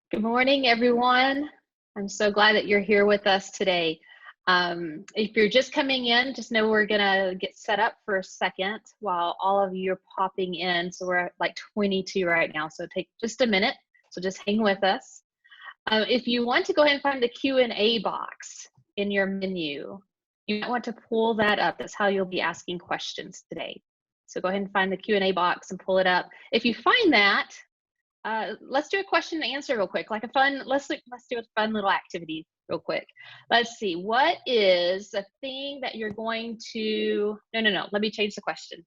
Good morning, everyone. I'm so glad that you're here with us today. If you're just coming in, just know we're gonna get set up for a second while all of you are popping in. So we're at like 22 right now, so take just a minute. So just hang with us. If you want to go ahead and find the Q&A box in your menu, you might want to pull that up. That's how you'll be asking questions today. So go ahead and find the Q&A box and pull it up. If you find that, let's do a question and answer real quick, like a fun, let's do a fun little activity real quick. Let's see, what is the thing that you're going to, no, let me change the question.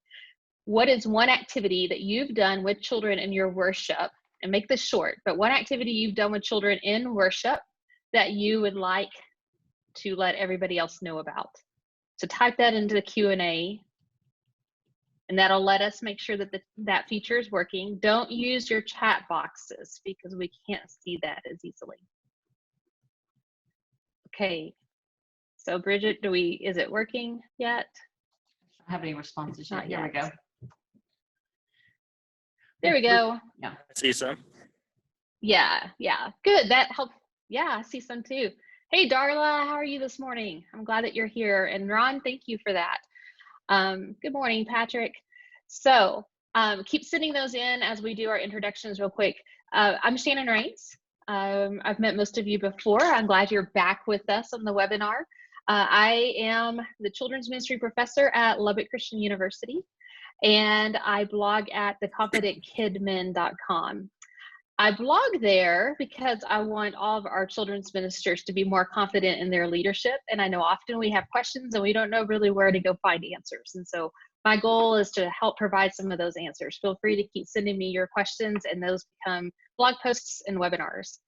What is one activity that you've done with children in your worship, and make this short, but one activity you've done with children in worship that you would like to let everybody else know about? So type that into the Q&A. And that'll let us make sure that that feature is working. Don't use your chat boxes because we can't see that as easily. Okay, so Bridget, is it working yet? I don't have any responses yet. Not Here yet. we go. There we go. Yeah. I see some. Yeah, good, that helped. Yeah, I see some too. Hey, Darla, how are you this morning? I'm glad that you're here. And Ron, thank you for that. Good morning, Patrick. So keep sending those in as we do our introductions real quick. I'm Shannon Rains. I've met most of you before. I'm glad you're back with us on the webinar. I am the children's ministry professor at Lubbock Christian University, and I blog at theconfidentkidmen.com. I blog there because I want all of our children's ministers to be more confident in their leadership. And I know often we have questions and we don't know really where to go find answers. And so my goal is to help provide some of those answers. Feel free to keep sending me your questions, and those become blog posts and webinars.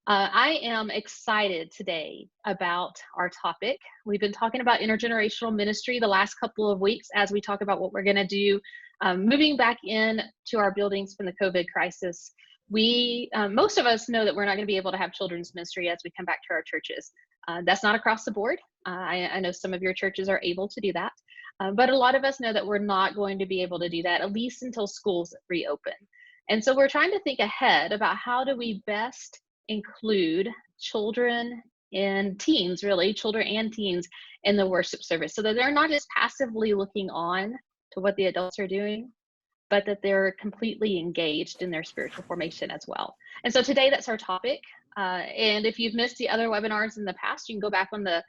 I am excited today about our topic. We've been talking about intergenerational ministry the last couple of weeks as we talk about what we're going to do moving back in to our buildings from the COVID crisis. Most of us know that we're not going to be able to have children's ministry as we come back to our churches. That's not across the board. I know some of your churches are able to do that, but a lot of us know that we're not going to be able to do that, at least until schools reopen. And so we're trying to think ahead about how do we best include children and teens, really, children and teens in the worship service, so that they're not just passively looking on to what the adults are doing, but that they're completely engaged in their spiritual formation as well. And so today that's our topic. And if you've missed the other webinars in the past, you can go back on the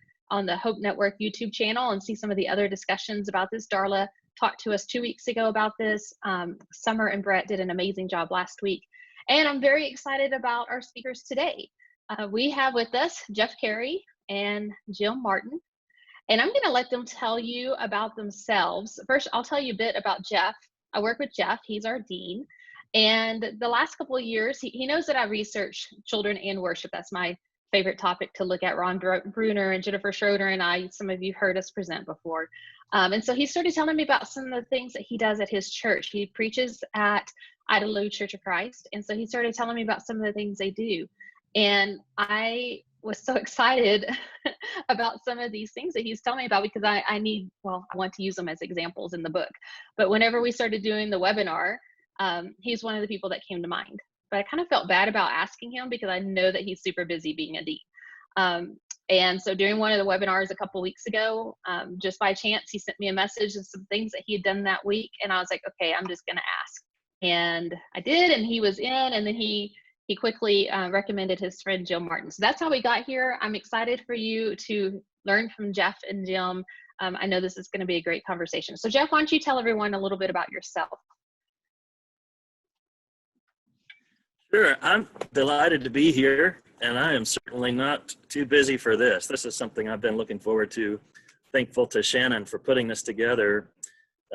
Hope Network YouTube channel and see some of the other discussions about this. Darla talked to us 2 weeks ago about this. Summer and Brett did an amazing job last week. And I'm very excited about our speakers today. We have with us Jeff Cary and Jim Martin. And I'm gonna let them tell you about themselves. First, I'll tell you a bit about Jeff. I work with Jeff, he's our dean. And the last couple of years, he knows that I research children and worship. That's my favorite topic to look at. Ron Bruner and Jennifer Schroeder and I, some of you heard us present before. And so he started telling me about some of the things that he does at his church. He preaches at Idalou Church of Christ. And so he started telling me about some of the things they do. And I was so excited about some of these things that he's telling me about, because I want to use them as examples in the book. But whenever we started doing the webinar, he's one of the people that came to mind. But I kind of felt bad about asking him because I know that he's super busy being a dean. And so during one of the webinars a couple weeks ago, just by chance, he sent me a message of some things that he had done that week. And I was like, okay, I'm just going to ask. And I did, and he was in, and then he quickly recommended his friend Jim Martin. So that's how we got here. I'm excited for you to learn from Jeff and Jim. I know this is going to be a great conversation. So Jeff, why don't you tell everyone a little bit about yourself? Sure, I'm delighted to be here, and I am certainly not too busy for this. This is something I've been looking forward to. Thankful to Shannon for putting this together.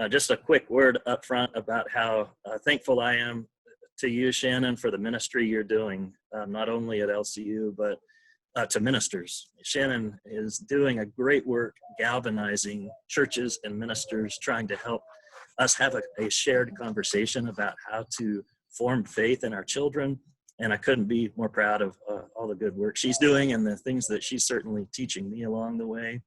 Just a quick word up front about how thankful I am to you, Shannon, for the ministry you're doing, not only at LCU, but to ministers. Shannon is doing a great work galvanizing churches and ministers, trying to help us have a shared conversation about how to form faith in our children. And I couldn't be more proud of all the good work she's doing and the things that she's certainly teaching me along the way.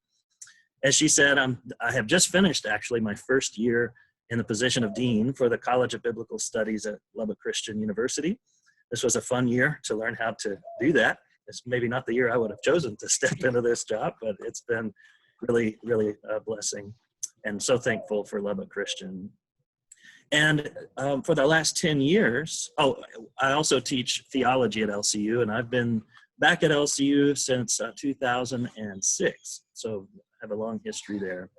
As she said, I have just finished actually my first year in the position of dean for the College of Biblical Studies at Lubbock Christian University. this was a fun year to learn how to do that. It's maybe not the year I would have chosen to step into this job, but it's been really, really a blessing. And so thankful for Lubbock Christian. And for the last 10 years, I also teach theology at LCU, and I've been back at LCU since 2006. So I have a long history there.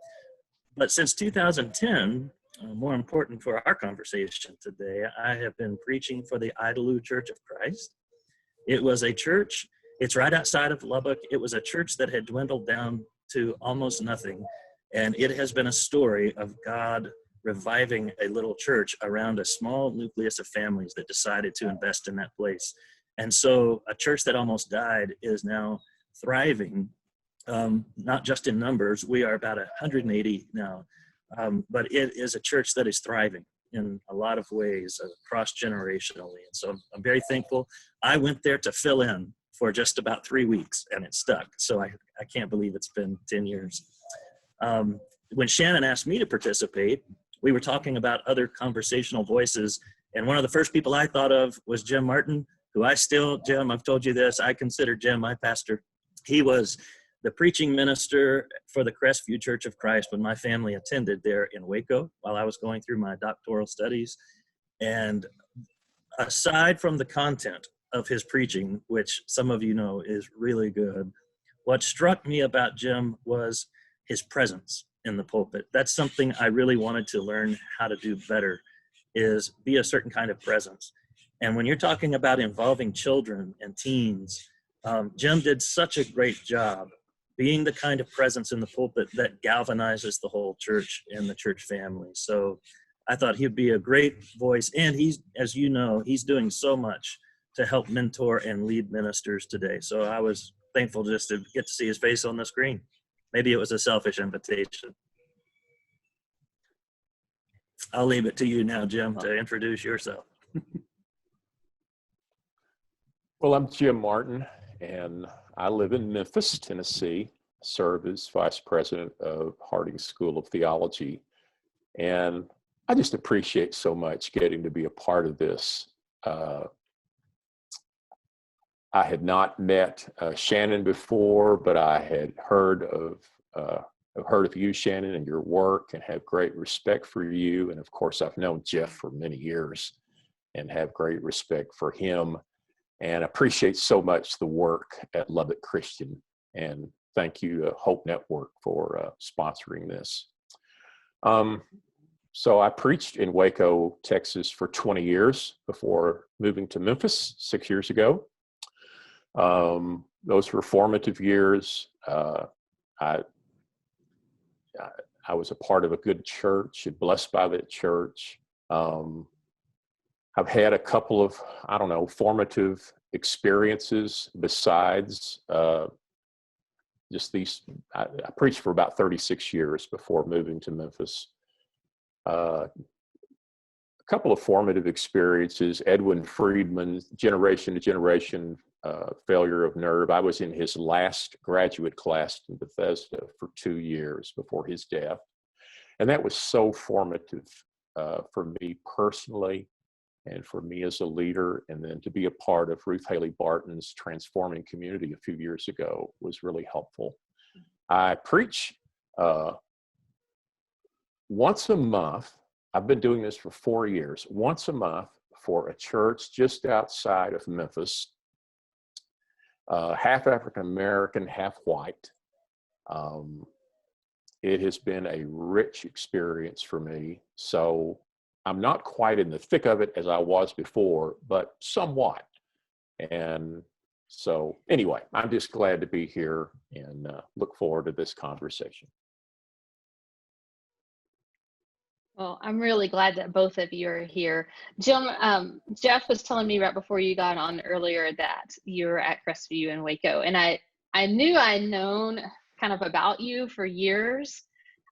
But since 2010, more important for our conversation today, I have been preaching for the Idalou Church of Christ. It was a church, it's right outside of Lubbock. It was a church that had dwindled down to almost nothing. And it has been a story of God reviving a little church around a small nucleus of families that decided to invest in that place. And so a church that almost died is now thriving, not just in numbers. We are about 180 now, but it is a church that is thriving in a lot of ways, cross-generationally. And so I'm very thankful. I went there to fill in for just about 3 weeks, and it stuck. So I can't believe it's been 10 years. When Shannon asked me to participate, we were talking about other conversational voices, and one of the first people I thought of was Jim Martin, who Jim, I've told you this, I consider Jim my pastor. He was the preaching minister for the Crestview Church of Christ when my family attended there in Waco while I was going through my doctoral studies. And aside from the content of his preaching, which some of you know is really good, what struck me about Jim was his presence in the pulpit. That's something I really wanted to learn how to do better, is be a certain kind of presence. And when you're talking about involving children and teens, Jim did such a great job being the kind of presence in the pulpit that galvanizes the whole church and the church family. So I thought he'd be a great voice. And he's, as you know, he's doing so much to help mentor and lead ministers today. So I was thankful just to get to see his face on the screen. Maybe it was a selfish invitation. I'll leave it to you now, Jim, to introduce yourself. Well, I'm Jim Martin, and I live in Memphis, Tennessee, serve as Vice President of Harding School of Theology. And I just appreciate so much getting to be a part of this. I had not met Shannon before, but I had heard of you, Shannon, and your work, and have great respect for you. And of course, I've known Jeff for many years and have great respect for him, and appreciate so much the work at Lubbock Christian. And thank you to Hope Network for sponsoring this. So I preached in Waco, Texas for 20 years before moving to Memphis 6 years ago. Those were formative years. I was a part of a good church, blessed by that church. I've had a couple of, formative experiences besides just these. I preached for about 36 years before moving to Memphis. A couple of formative experiences. Edwin Friedman's Generation to Generation Failure of Nerve. I was in his last graduate class in Bethesda for 2 years before his death. And that was so formative for me personally and for me as a leader. And then to be a part of Ruth Haley Barton's Transforming Community a few years ago was really helpful. I preach once a month. I've been doing this for 4 years, once a month for a church just outside of Memphis, half African-American, half white. It has been a rich experience for me. So I'm not quite in the thick of it as I was before, but somewhat. And so anyway, I'm just glad to be here and look forward to this conversation. Well, I'm really glad that both of you are here. Jim, Jeff was telling me right before you got on earlier that you were at Crestview in Waco, and I knew I'd known kind of about you for years.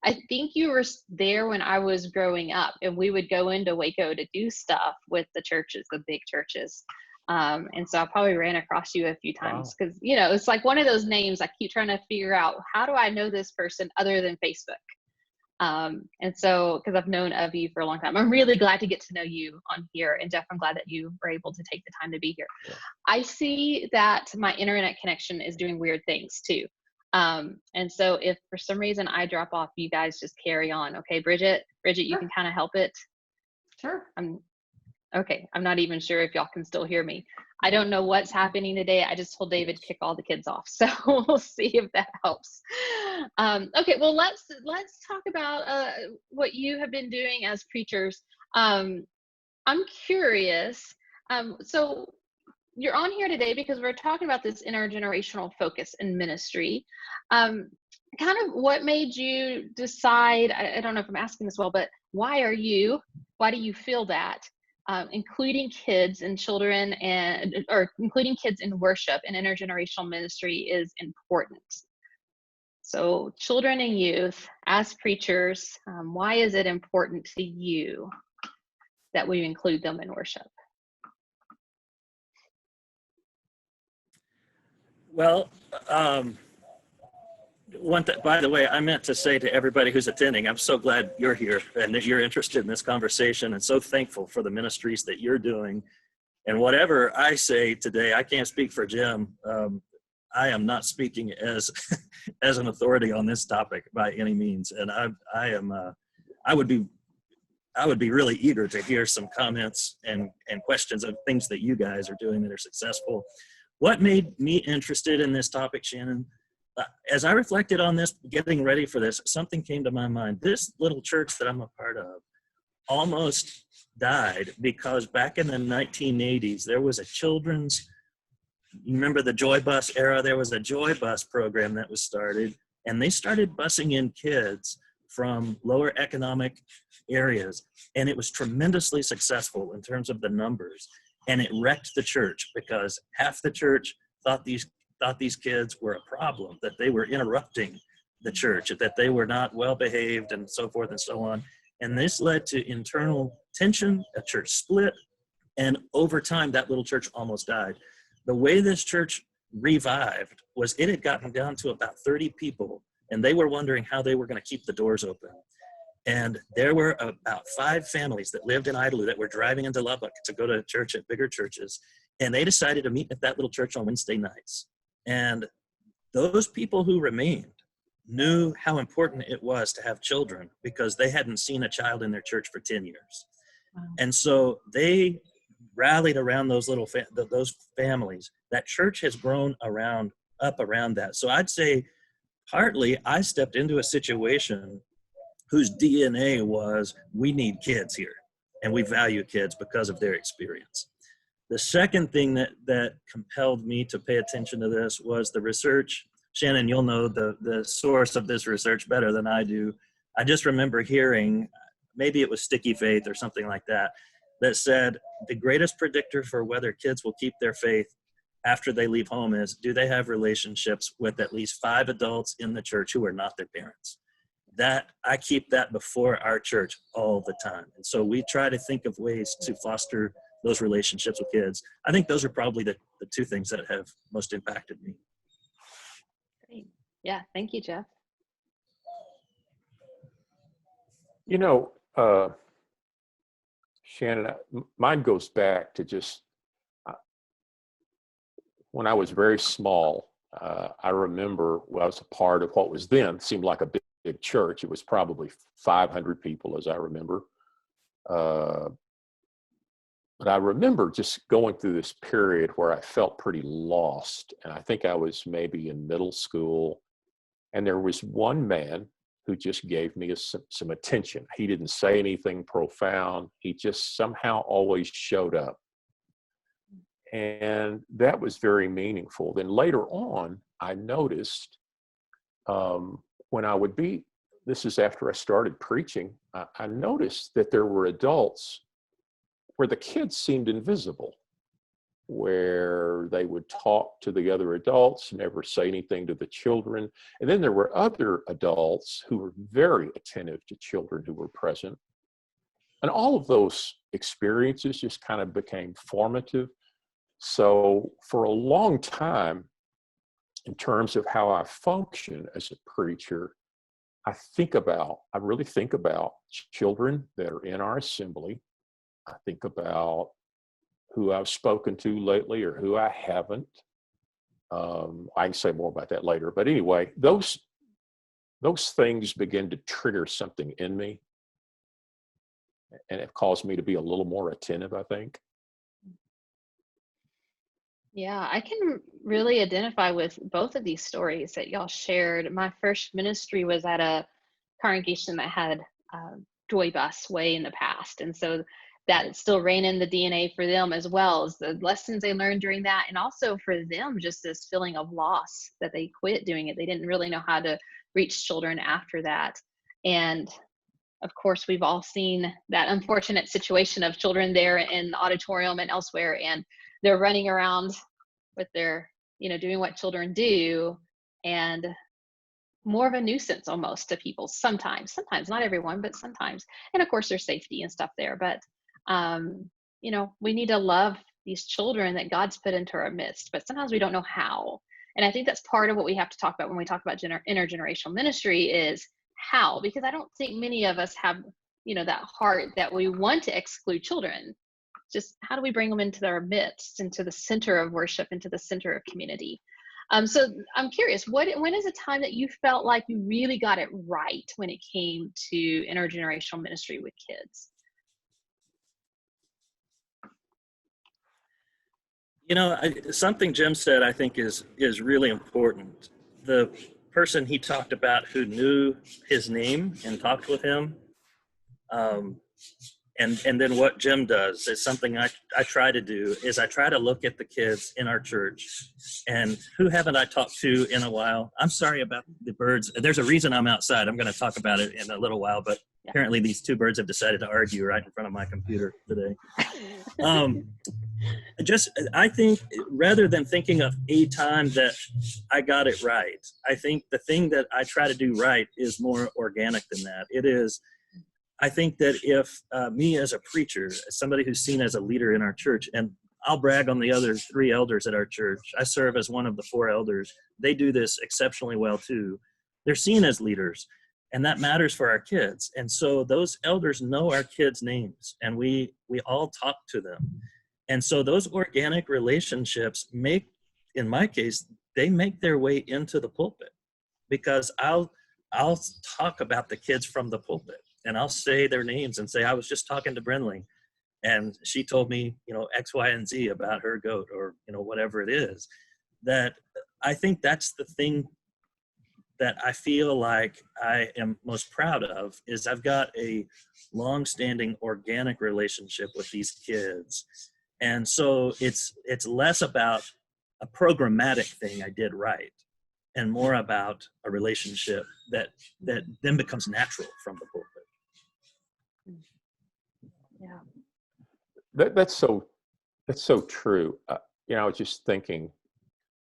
I think you were there when I was growing up, and we would go into Waco to do stuff with the churches, the big churches. And so I probably ran across you a few times because, it's like one of those names I keep trying to figure out, how do I know this person other than Facebook? And so, because I've known of you for a long time, I'm really glad to get to know you on here. And Jeff, I'm glad that you were able to take the time to be here. Yeah. I see that my internet connection is doing weird things too. And so if for some reason I drop off, you guys just carry on. Okay, Bridget, you Sure. can kind of help it. Sure. Okay, I'm not even sure if y'all can still hear me. I don't know what's happening today. I just told David kick all the kids off, so we'll see if that helps. Okay, well let's talk about what you have been doing as preachers. I'm curious. So you're on here today because we're talking about this intergenerational focus in ministry. Kind of what made you decide? I don't know if I'm asking this well, but why do you feel that? Including kids and children or including kids in worship and intergenerational ministry is important. So children and youth as preachers, why is it important to you that we include them in worship? Well, by the way, I meant to say to everybody who's attending, I'm so glad you're here and that you're interested in this conversation, and so thankful for the ministries that you're doing. And whatever I say today, I can't speak for Jim. I am not speaking as as an authority on this topic by any means. And I would be really eager to hear some comments and questions of things that you guys are doing that are successful. What made me interested in this topic, Shannon? As I reflected on this, getting ready for this, something came to my mind. This little church that I'm a part of almost died because back in the 1980s, there was a children's, you remember the Joy Bus era? There was a Joy Bus program that was started, and they started busing in kids from lower economic areas, and it was tremendously successful in terms of the numbers, and it wrecked the church because half the church thought these kids were a problem, that they were interrupting the church, that they were not well behaved, and so forth and so on. And this led to internal tension, a church split, and over time that little church almost died. The way this church revived was it had gotten down to about 30 people, and they were wondering how they were going to keep the doors open. And there were about 5 families that lived in Idalou that were driving into Lubbock to go to church at bigger churches, and they decided to meet at that little church on Wednesday nights. And those people who remained knew how important it was to have children because they hadn't seen a child in their church for 10 years. Wow. And so they rallied around those those families. That church has grown up around that. So I'd say partly I stepped into a situation whose DNA was we need kids here and we value kids because of their experience. The second thing that compelled me to pay attention to this was the research. Shannon, you'll know the source of this research better than I do. I just remember hearing, maybe it was Sticky Faith or something like that, that said the greatest predictor for whether kids will keep their faith after they leave home is, do they have relationships with at least 5 adults in the church who are not their parents? That I keep that before our church all the time. And so we try to think of ways to foster those relationships with kids. I think those are probably the 2 things that have most impacted me. Great. Yeah, thank you, Jeff. You know, Shannon, mine goes back to just when I was very small. I remember I was a part of what was then seemed like a big church. It was probably 500 people, as I remember. But I remember just going through this period where I felt pretty lost. And I think I was maybe in middle school. And there was one man who just gave me some attention. He didn't say anything profound. He just somehow always showed up. And that was very meaningful. Then later on, I noticed when I would be, this is after I started preaching, I noticed that there were adults where the kids seemed invisible, where they would talk to the other adults, never say anything to the children. And then there were other adults who were very attentive to children who were present. And all of those experiences just kind of became formative. So for a long time, in terms of how I function as a preacher, I really think about children that are in our assembly. I think about who I've spoken to lately or who I haven't. I can say more about that later. But anyway, those things begin to trigger something in me, and it caused me to be a little more attentive, I think. Yeah, I can really identify with both of these stories that y'all shared. My first ministry was at a congregation that had Joy Busway in the past. And so that still ran in the DNA for them, as well as the lessons they learned during that. And also for them, just this feeling of loss that they quit doing it. They didn't really know how to reach children after that. And of course, we've all seen that unfortunate situation of children there in the auditorium and elsewhere, and they're running around with their, doing what children do, and more of a nuisance almost to people sometimes, not everyone, but sometimes. And of course, there's safety and stuff there, but we need to love these children that God's put into our midst, but sometimes we don't know how. And I think that's part of what we have to talk about when we talk about intergenerational ministry is how, because I don't think many of us have, that heart that we want to exclude children. Just how do we bring them into our midst, into the center of worship, into the center of community? So I'm curious, when is a time that you felt like you really got it right when it came to intergenerational ministry with kids? Something Jim said I think is really important. The person he talked about who knew his name and talked with him, and then what Jim does is something I try to do is I try to look at the kids in our church and who haven't I talked to in a while. I'm sorry about the birds. There's a reason I'm outside. I'm going to talk about it in a little while, but apparently these two birds have decided to argue right in front of my computer today. I think rather than thinking of a time that I got it right, I think the thing that I try to do right is more organic than that. It is, I think that if me as a preacher, as somebody who's seen as a leader in our church, and I'll brag on the other 3 elders at our church. I serve as one of the 4 elders. They do this exceptionally well too. They're seen as leaders, and that matters for our kids. And so those elders know our kids' names, and we all talk to them. And so those organic relationships in my case, they make their way into the pulpit, because I'll talk about the kids from the pulpit, and I'll say their names and say, I was just talking to Brinley, and she told me, X, Y, and Z about her goat, or, whatever it is. That I think that's the thing that I feel like I am most proud of, is I've got a long-standing organic relationship with these kids. And so it's less about a programmatic thing I did right, and more about a relationship that then becomes natural from the pulpit. Yeah. That's so true. I was just thinking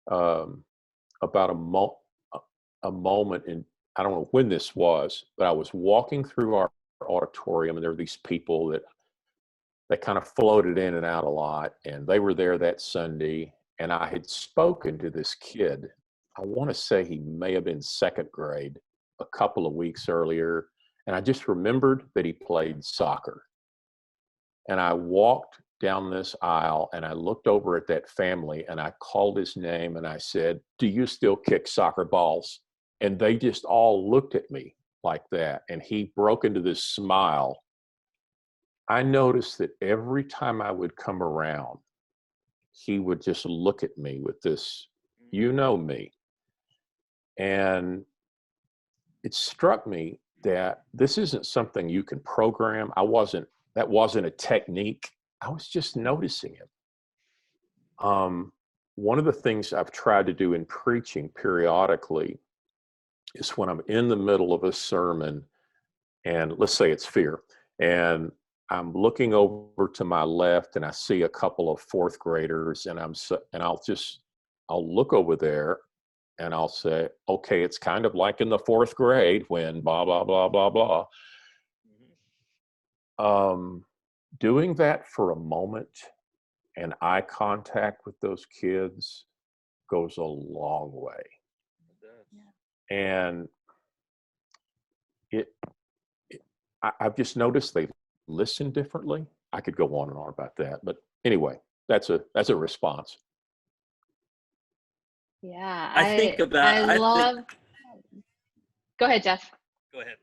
about a moment in, I don't know when this was, but I was walking through our auditorium, and there were these people that kind of floated in and out a lot, and they were there that Sunday, and I had spoken to this kid. I want to say he may have been 2nd grade, a couple of weeks earlier, and I just remembered that he played soccer. And I walked down this aisle, and I looked over at that family, and I called his name, and I said, "Do you still kick soccer balls?" And they just all looked at me like that, and he broke into this smile. I noticed that every time I would come around, he would just look at me with this, "You know me." And it struck me that this isn't something you can program. That wasn't a technique. I was just noticing it. One of the things I've tried to do in preaching periodically is when I'm in the middle of a sermon, and let's say it's fear, and I'm looking over to my left, and I see a couple of 4th graders, and I'll look over there, and I'll say, okay, it's kind of like in the 4th grade when blah, blah, blah, blah, blah. Doing that for a moment and eye contact with those kids goes a long way. And it, I've just noticed they listen differently. I could go on and on about that, but anyway, that's a response. Yeah, I think about, I love. Go ahead, Jeff. Go ahead.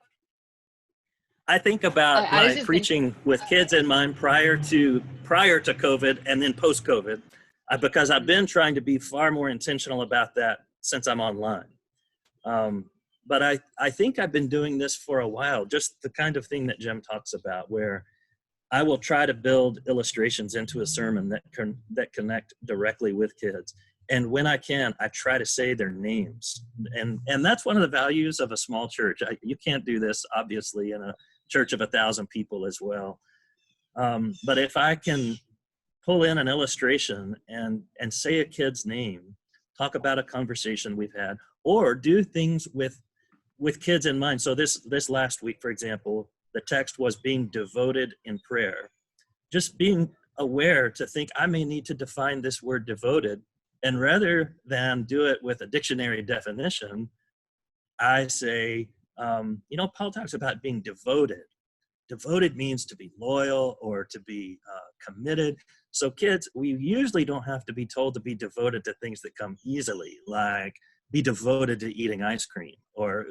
I think about I was my just preaching with kids in mind prior to COVID and then post COVID, because I've been trying to be far more intentional about that since I'm online. But I think I've been doing this for a while, just the kind of thing that Jim talks about, where I will try to build illustrations into a sermon that connect directly with kids. And when I can, I try to say their names. And that's one of the values of a small church. You can't do this, obviously, in a church of 1,000 people as well. But if I can pull in an illustration and say a kid's name, talk about a conversation we've had, or do things with kids in mind. So this last week, for example, the text was being devoted in prayer. Just being aware to think I may need to define this word devoted, and rather than do it with a dictionary definition, I say, Paul talks about being devoted. Devoted means to be loyal or to be committed. So kids, we usually don't have to be told to be devoted to things that come easily, like be devoted to eating ice cream, or,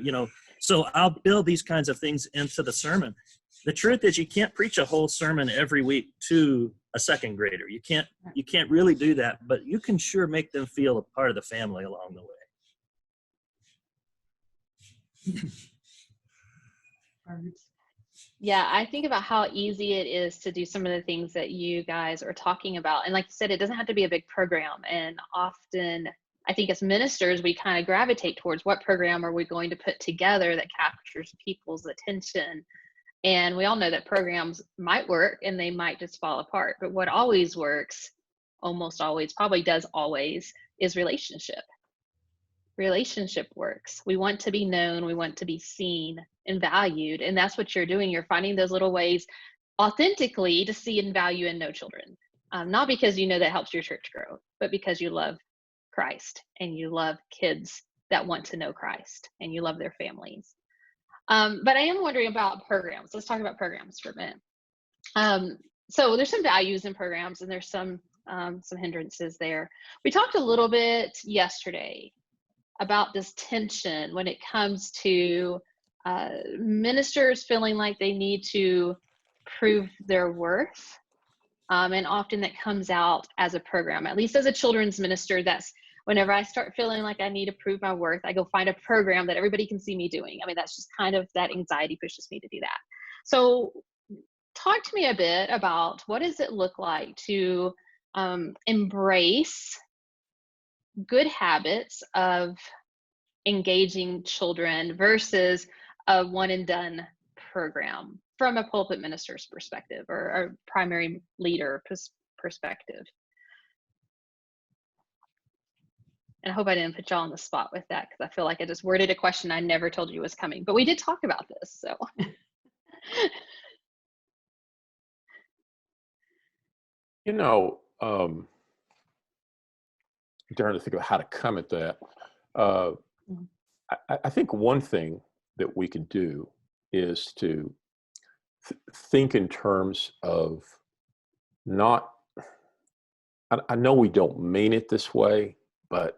so I'll build these kinds of things into the sermon. The truth is, you can't preach a whole sermon every week to a second grader. You can't really do that, but you can sure make them feel a part of the family along the way. Yeah, I think about how easy it is to do some of the things that you guys are talking about. And like you said, it doesn't have to be a big program. And often, I think as ministers, we kind of gravitate towards what program are we going to put together that captures people's attention. And we all know that programs might work and they might just fall apart. But what always works, almost always, probably does always, is relationship. Relationship works. We want to be known. We want to be seen and valued. And that's what you're doing. You're finding those little ways authentically to see and value and know children. Not because you know that helps your church grow, but because you love Christ and you love kids that want to know Christ and you love their families. But I am wondering about programs. Let's talk about programs for a minute. So there's some values in programs and there's some hindrances there. We talked a little bit yesterday about this tension when it comes to ministers feeling like they need to prove their worth. And often that comes out as a program, at least as a children's minister. That's whenever I start feeling like I need to prove my worth, I go find a program that everybody can see me doing. I mean, that's just kind of that anxiety pushes me to do that. So talk to me a bit about what does it look like to embrace good habits of engaging children versus a one and done program from a pulpit minister's perspective or a primary leader perspective. And I hope I didn't put y'all on the spot with that, because I feel like I just worded a question I never told you was coming, but we did talk about this, so. I'm trying to think of how to come at that. I think one thing that we can do is to think in terms of not, I know we don't mean it this way, but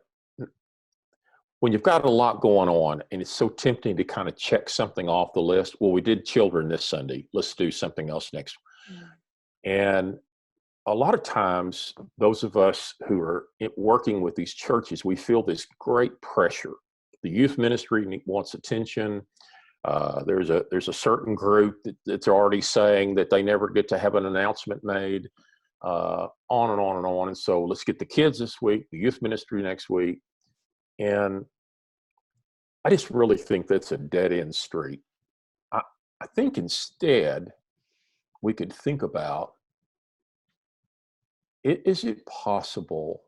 when you've got a lot going on and it's so tempting to kind of check something off the list, well, we did children this Sunday, let's do something else next. And a lot of times, those of us who are working with these churches, we feel this great pressure. The youth ministry wants attention. There's a certain group that's already saying that they never get to have an announcement made, on and on and on. And so let's get the kids this week, the youth ministry next week. And I just really think that's a dead-end street. I think instead we could think about, is it possible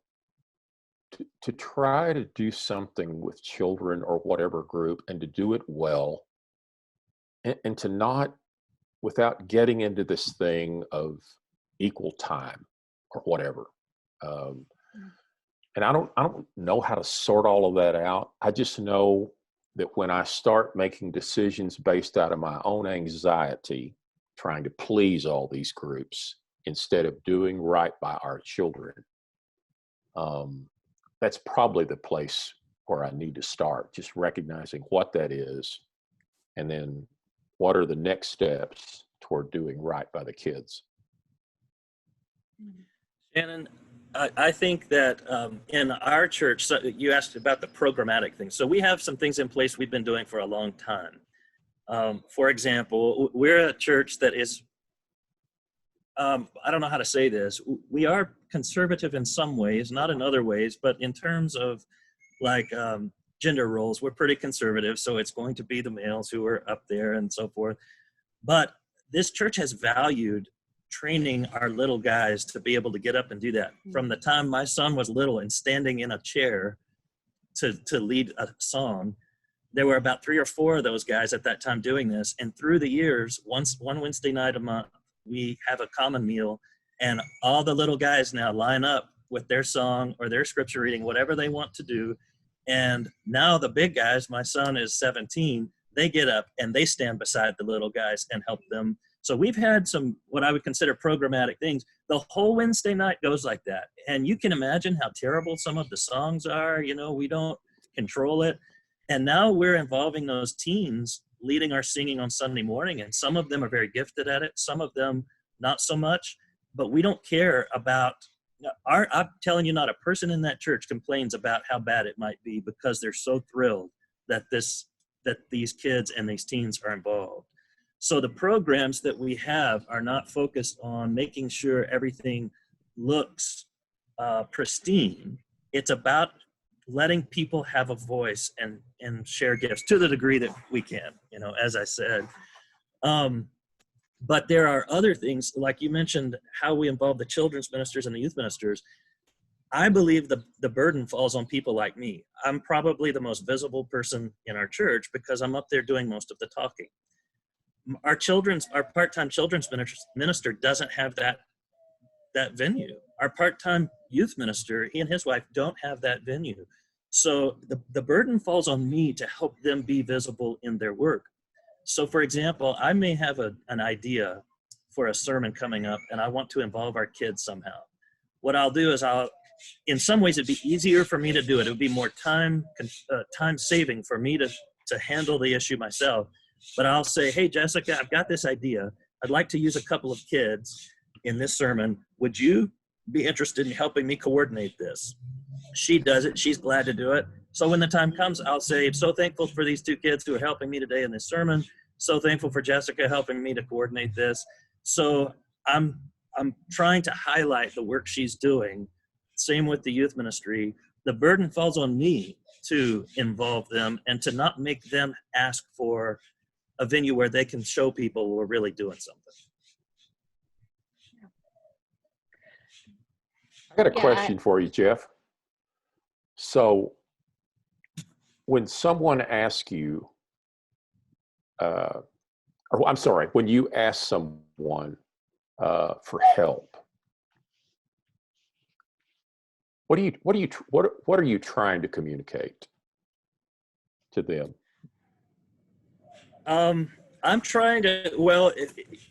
to try to do something with children or whatever group and to do it well, and to not, without getting into this thing of equal time or whatever. And I don't know how to sort all of that out. I just know that when I start making decisions based out of my own anxiety, trying to please all these groups instead of doing right by our children, that's probably the place where I need to start, just recognizing what that is, and then what are the next steps toward doing right by the kids. Shannon, I think that in our church, so you asked about the programmatic things. So we have some things in place we've been doing for a long time. For example, we're a church that is, I don't know how to say this. We are conservative in some ways, not in other ways, but in terms of like gender roles, we're pretty conservative. So it's going to be the males who are up there and so forth. But this church has valued training our little guys to be able to get up and do that. From the time my son was little and standing in a chair to lead a song, there were about 3 or 4 of those guys at that time doing this. And through the years, one Wednesday night a month, we have a common meal, and all the little guys now line up with their song or their scripture reading, whatever they want to do. And now the big guys, my son is 17, they get up and they stand beside the little guys and help them. So we've had some, what I would consider programmatic things. The whole Wednesday night goes like that. And you can imagine how terrible some of the songs are. You know, we don't control it. And now we're involving those teens leading our singing on Sunday morning. And some of them are very gifted at it. Some of them not so much. But we don't care about, I'm telling you, not a person in that church complains about how bad it might be, because they're so thrilled that these kids and these teens are involved. So the programs that we have are not focused on making sure everything looks pristine. It's about letting people have a voice and share gifts to the degree that we can, you know, as I said. But there are other things, like you mentioned, how we involve the children's ministers and the youth ministers. I believe the burden falls on people like me. I'm probably the most visible person in our church because I'm up there doing most of the talking. Our part-time children's minister doesn't have that venue. Our part-time youth minister, he and his wife don't have that venue. So the burden falls on me to help them be visible in their work. So for example, I may have an idea for a sermon coming up and I want to involve our kids somehow. What I'll do is in some ways it'd be easier for me to do it. It would be more time saving for me to handle the issue myself. But I'll say, hey, Jessica, I've got this idea. I'd like to use a couple of kids in this sermon. Would you be interested in helping me coordinate this? She does it. She's glad to do it. So when the time comes, I'll say, I'm so thankful for these 2 kids who are helping me today in this sermon. So thankful for Jessica helping me to coordinate this. So I'm trying to highlight the work she's doing. Same with the youth ministry. The burden falls on me to involve them and to not make them ask for a venue where they can show people we're really doing something. I got a question for you, Jeff. So when someone asks you, when you ask someone for help, what are you trying to communicate to them? I'm trying to,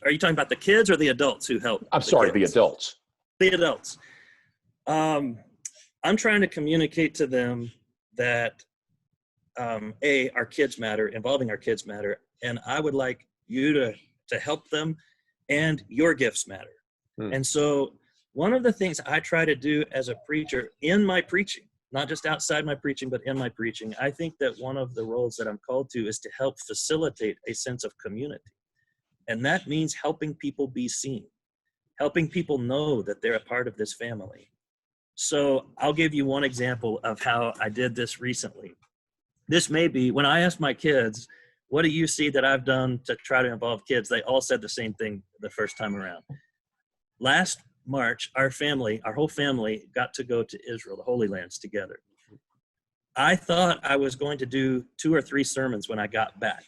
are you talking about the kids or the adults who help? The adults. The adults. I'm trying to communicate to them that, our kids matter, involving our kids matter, and I would like you to help them, and your gifts matter. And so one of the things I try to do as a preacher in my preaching, not just outside my preaching, but in my preaching, I think that one of the roles that I'm called to is to help facilitate a sense of community. And that means helping people be seen, helping people know that they're a part of this family. So I'll give you one example of how I did this recently. This may be when I asked my kids, what do you see that I've done to try to involve kids? They all said the same thing the first time around. Last March, our whole family got to go to Israel, the Holy Lands, together. I thought I was going to do 2 or 3 sermons when I got back.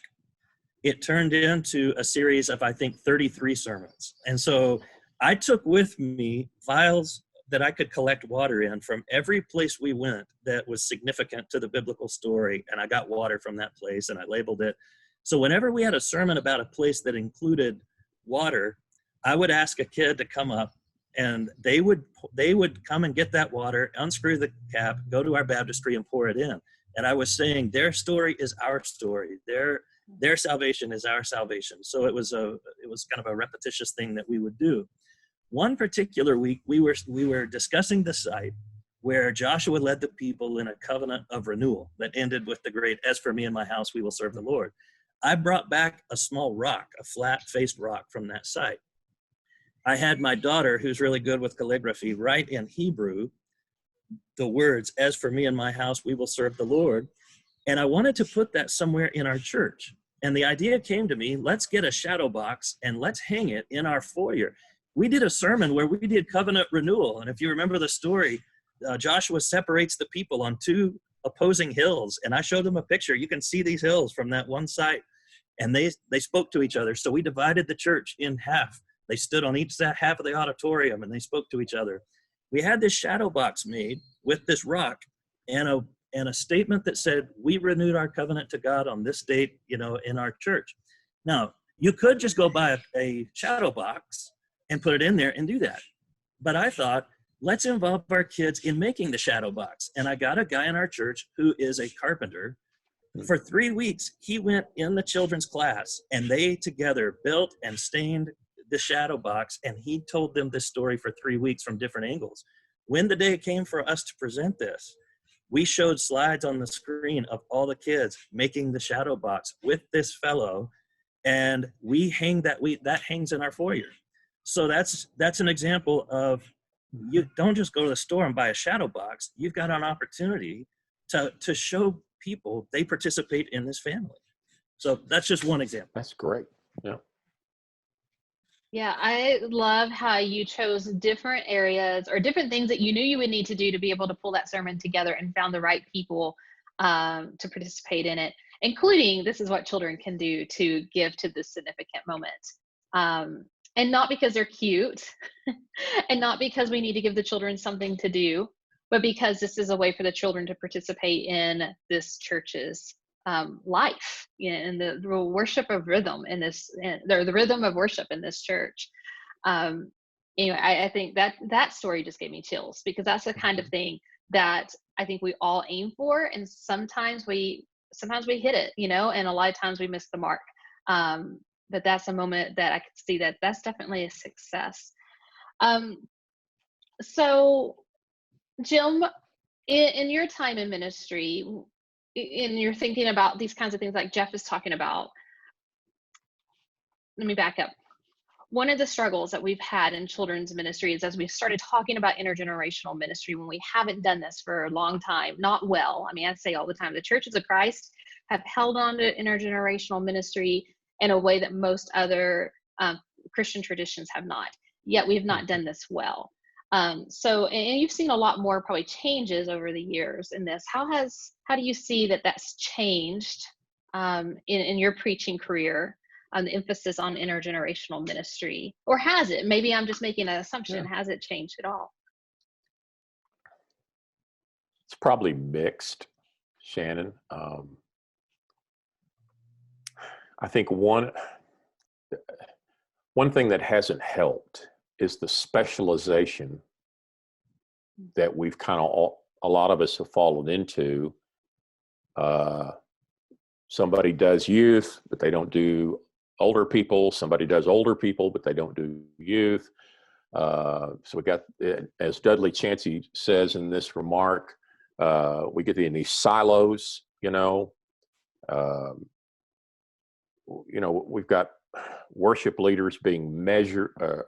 It turned into a series of, I think, 33 sermons. And so I took with me files that I could collect water in from every place we went that was significant to the biblical story. And I got water from that place and I labeled it. So whenever we had a sermon about a place that included water, I would ask a kid to come up, and they would come and get that water, unscrew the cap, go to our baptistry and pour it in. And I was saying their story is our story. Their salvation is our salvation. So it was kind of a repetitious thing that we would do. One particular week, we were discussing the site where Joshua led the people in a covenant of renewal that ended with the great, "As for me and my house, we will serve the Lord." I brought back a small rock, a flat-faced rock from that site. I had my daughter, who's really good with calligraphy, write in Hebrew the words, "As for me and my house, we will serve the Lord." And I wanted to put that somewhere in our church. And the idea came to me, let's get a shadow box and let's hang it in our foyer. We did a sermon where we did covenant renewal. And if you remember the story, Joshua separates the people on two opposing hills. And I showed them a picture. You can see these hills from that one site. And they spoke to each other. So we divided the church in half. They stood on each half of the auditorium and they spoke to each other. We had this shadow box made with this rock and a statement that said, "We renewed our covenant to God on this date, in our church." Now, you could just go buy a shadow box and put it in there and do that. But I thought, let's involve our kids in making the shadow box. And I got a guy in our church who is a carpenter. For 3 weeks, he went in the children's class and they together built and stained the shadow box. And he told them this story for 3 weeks from different angles. When the day came for us to present this, we showed slides on the screen of all the kids making the shadow box with this fellow. And we hang that hangs in our foyer. So that's an example of, you don't just go to the store and buy a shadow box. You've got an opportunity to show people they participate in this family. So that's just one example. That's great. Yeah. Yeah, I love how you chose different areas or different things that you knew you would need to do to be able to pull that sermon together and found the right people to participate in it, including this is what children can do to give to this significant moment. And not because they're cute and not because we need to give the children something to do, but because this is a way for the children to participate in this church's life, in the worship of rhythm in this, the rhythm of worship in this church. I think that story just gave me chills, because that's the kind of thing that I think we all aim for, and sometimes we hit it, and a lot of times we miss the mark. But that's a moment that I could see that's definitely a success. So Jim, in your time in ministry, and you're thinking about these kinds of things like Jeff is talking about, let me back up. One of the struggles that we've had in children's ministry is, as we started talking about intergenerational ministry, when we haven't done this for a long time, not well. I mean, I say all the time, the churches of Christ have held on to intergenerational ministry in a way that most other Christian traditions have not. Yet we have not done this well. And you've seen a lot more probably changes over the years in this. How do you see that's changed in your preaching career, the emphasis on intergenerational ministry? Or has it? Maybe I'm just making an assumption. Yeah. Has it changed at all? It's probably mixed, Shannon. I think one thing that hasn't helped is the specialization that we've a lot of us have fallen into. Somebody does youth, but they don't do older people. Somebody does older people, but they don't do youth. So we got, as Dudley Chancey says in this remark, we get in these silos, we've got worship leaders being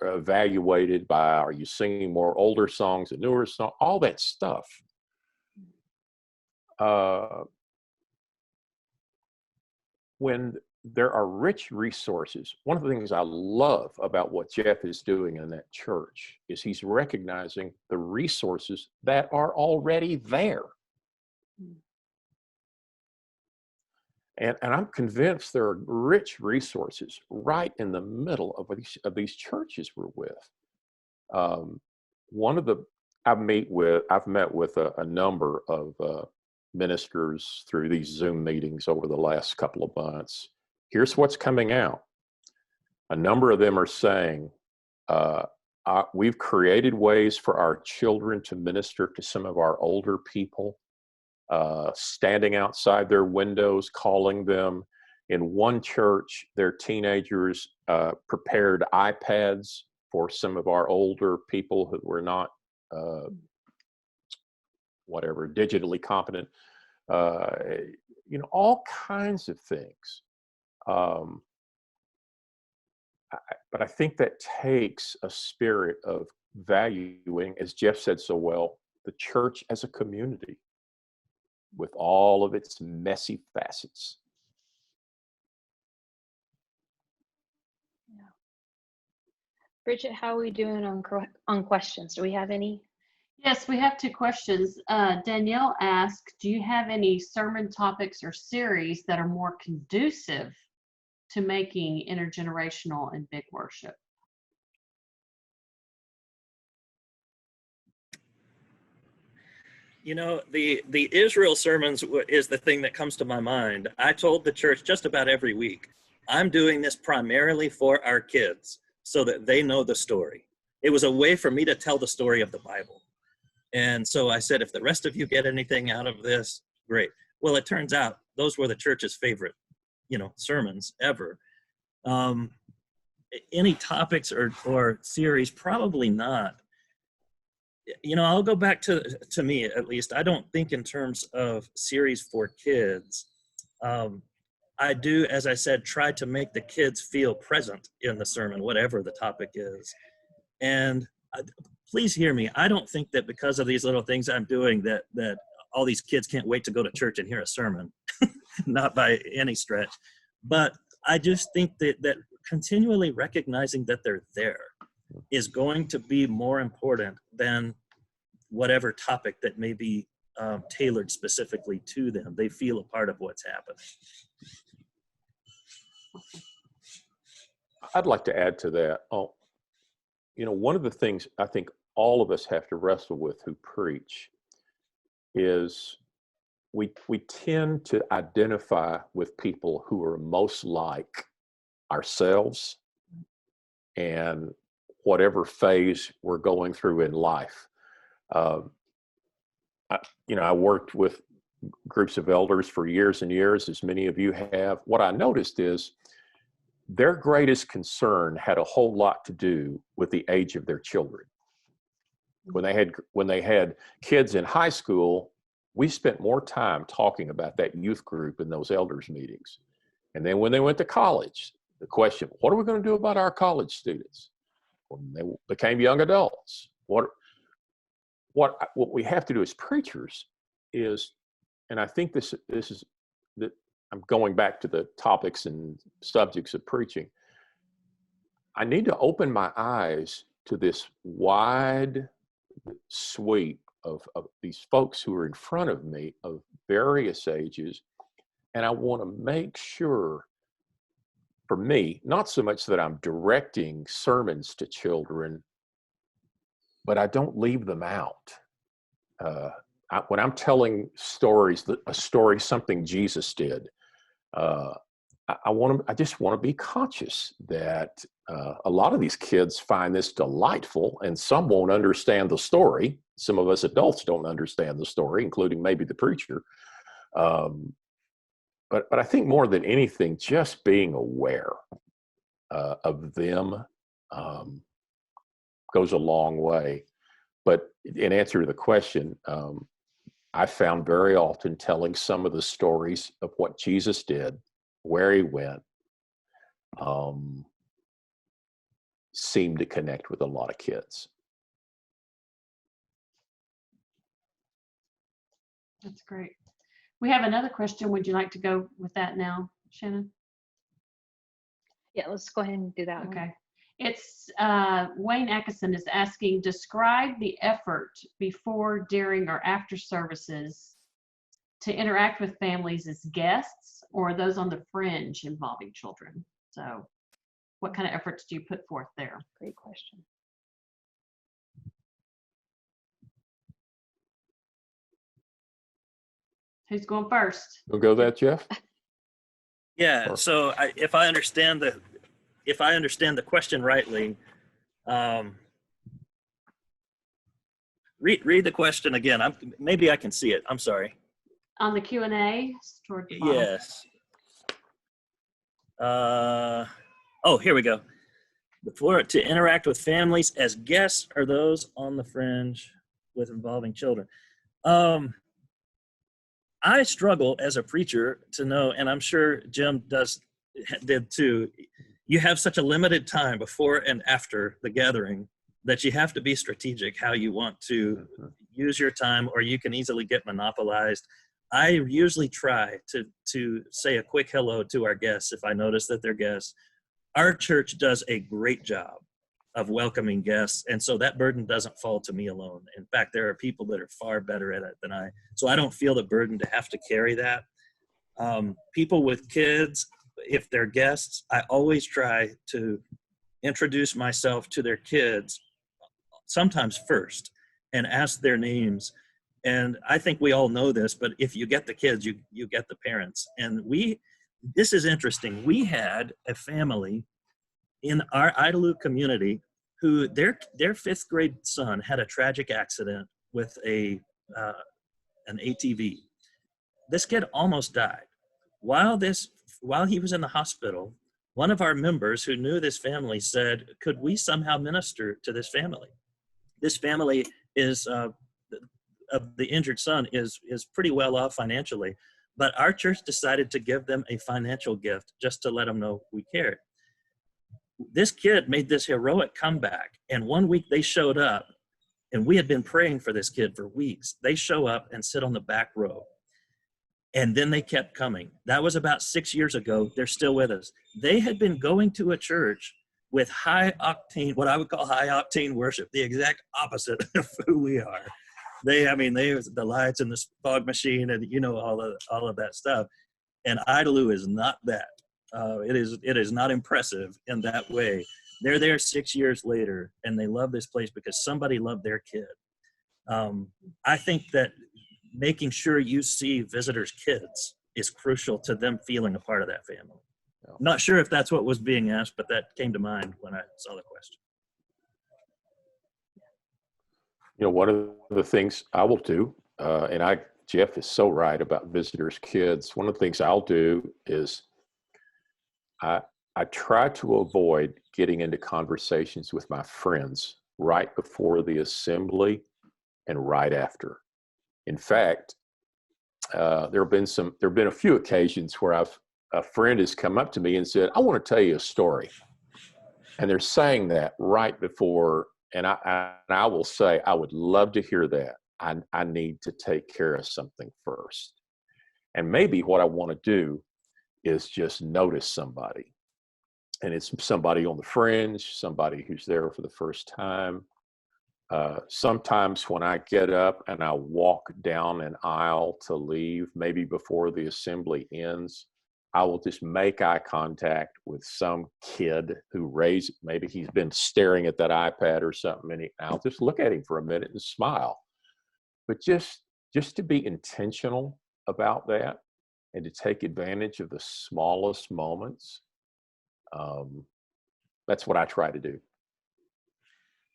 evaluated by, are you singing more older songs and newer songs, all that stuff. When there are rich resources, one of the things I love about what Jeff is doing in that church is he's recognizing the resources that are already there. And I'm convinced there are rich resources right in the middle of these churches we're with. One of the I've met with a number of ministers through these Zoom meetings over the last couple of months. Here's what's coming out. A number of them are saying, we've created ways for our children to minister to some of our older people, standing outside their windows, calling them. In one church, their teenagers prepared iPads for some of our older people who were not digitally competent, all kinds of things. But I think that takes a spirit of valuing, as Jeff said so well, the church as a community with all of its messy facets. Yeah. Bridget, how are we doing on questions? Do we have any? Yes, we have 2 questions. Danielle asked, do you have any sermon topics or series that are more conducive to making intergenerational and big worship? The Israel sermons is the thing that comes to my mind. I told the church just about every week, I'm doing this primarily for our kids so that they know the story. It was a way for me to tell the story of the Bible. And so I said, if the rest of you get anything out of this, great. Well, it turns out those were the church's favorite, sermons ever. Any topics or series, probably not. I'll go back to me, at least. I don't think in terms of series for kids. I do, as I said, try to make the kids feel present in the sermon, whatever the topic is. And please hear me. I don't think that because of these little things I'm doing that all these kids can't wait to go to church and hear a sermon. Not by any stretch. But I just think that continually recognizing that they're there is going to be more important than whatever topic that may be tailored specifically to them. They feel a part of what's happening. I'd like to add to that. One of the things I think all of us have to wrestle with who preach is we tend to identify with people who are most like ourselves and whatever phase we're going through in life. I worked with groups of elders for years and years, as many of you have. What I noticed is their greatest concern had a whole lot to do with the age of their children. When they had kids in high school, we spent more time talking about that youth group in those elders meetings. And then when they went to college, the question, what are we going to do about our college students? When they became young adults, what we have to do as preachers is, and I think this is that I'm going back to the topics and subjects of preaching. I need to open my eyes to this wide sweep of these folks who are in front of me of various ages. And I want to make sure, for me, not so much that I'm directing sermons to children, but I don't leave them out. When I'm telling stories, something Jesus did, I just want to be conscious that a lot of these kids find this delightful, and some won't understand the story. Some of us adults don't understand the story, including maybe the preacher. But I think more than anything, just being aware of them goes a long way. But in answer to the question, I found very often telling some of the stories of what Jesus did, where he went, seemed to connect with a lot of kids. That's great. We have another question. Would you like to go with that now, Shannon? Yeah, let's go ahead and do that one. Okay. It's Wayne Atkinson is asking, describe the effort before, during, or after services to interact with families as guests or those on the fringe involving children. So what kind of efforts do you put forth there? Great question. Who's going first? We'll go that, Jeff? Yeah. So if I understand the question rightly, read the question again. Maybe I can see it. I'm sorry. On the Q&A toward the bottom. Yes. Oh, here we go. To interact with families as guests or those on the fringe with involving children. I struggle as a preacher to know, and I'm sure Jim did too. You have such a limited time before and after the gathering that you have to be strategic how you want to use your time, or you can easily get monopolized. I usually try to say a quick hello to our guests if I notice that they're guests. Our church does a great job of welcoming guests, and so that burden doesn't fall to me alone. In fact, there are people that are far better at it than I, so I don't feel the burden to have to carry that. People with kids, if they're guests, I always try to introduce myself to their kids, sometimes first, and ask their names. And I think we all know this, but if you get the kids, you get the parents. And this is interesting. We had a family in our Idalou community who their 5th grade son had a tragic accident with an ATV. This kid almost died. While he was in the hospital, one of our members who knew this family said, could we somehow minister to this family? This family is of the injured son is pretty well off financially, but our church decided to give them a financial gift just to let them know we cared. This kid made this heroic comeback, and one week they showed up, and we had been praying for this kid for weeks. They show up and sit on the back row, and then they kept coming. That was about 6 years ago. They're still with us. They had been going to a church with high octane, what I would call high octane worship, the exact opposite of who we are. They the lights and the fog machine and all of that stuff. And Idalou is not that. It is not impressive in that way. They're there 6 years later, and they love this place because somebody loved their kid. I think that making sure you see visitors' kids is crucial to them feeling a part of that family. Yeah. Not sure if that's what was being asked, but that came to mind when I saw the question. One of the things I will do, and Jeff is so right about visitors' kids. One of the things I'll do is I try to avoid getting into conversations with my friends right before the assembly and right after. In fact, there have been a few occasions where a friend has come up to me and said, I want to tell you a story. And they're saying that right before, and I will say, I would love to hear that. I need to take care of something first. And maybe what I want to do is just notice somebody. And it's somebody on the fringe, somebody who's there for the first time. Sometimes when I get up and I walk down an aisle to leave, maybe before the assembly ends, I will just make eye contact with some kid who maybe he's been staring at that iPad or something, and I'll just look at him for a minute and smile. But just to be intentional about that and to take advantage of the smallest moments, that's what I try to do.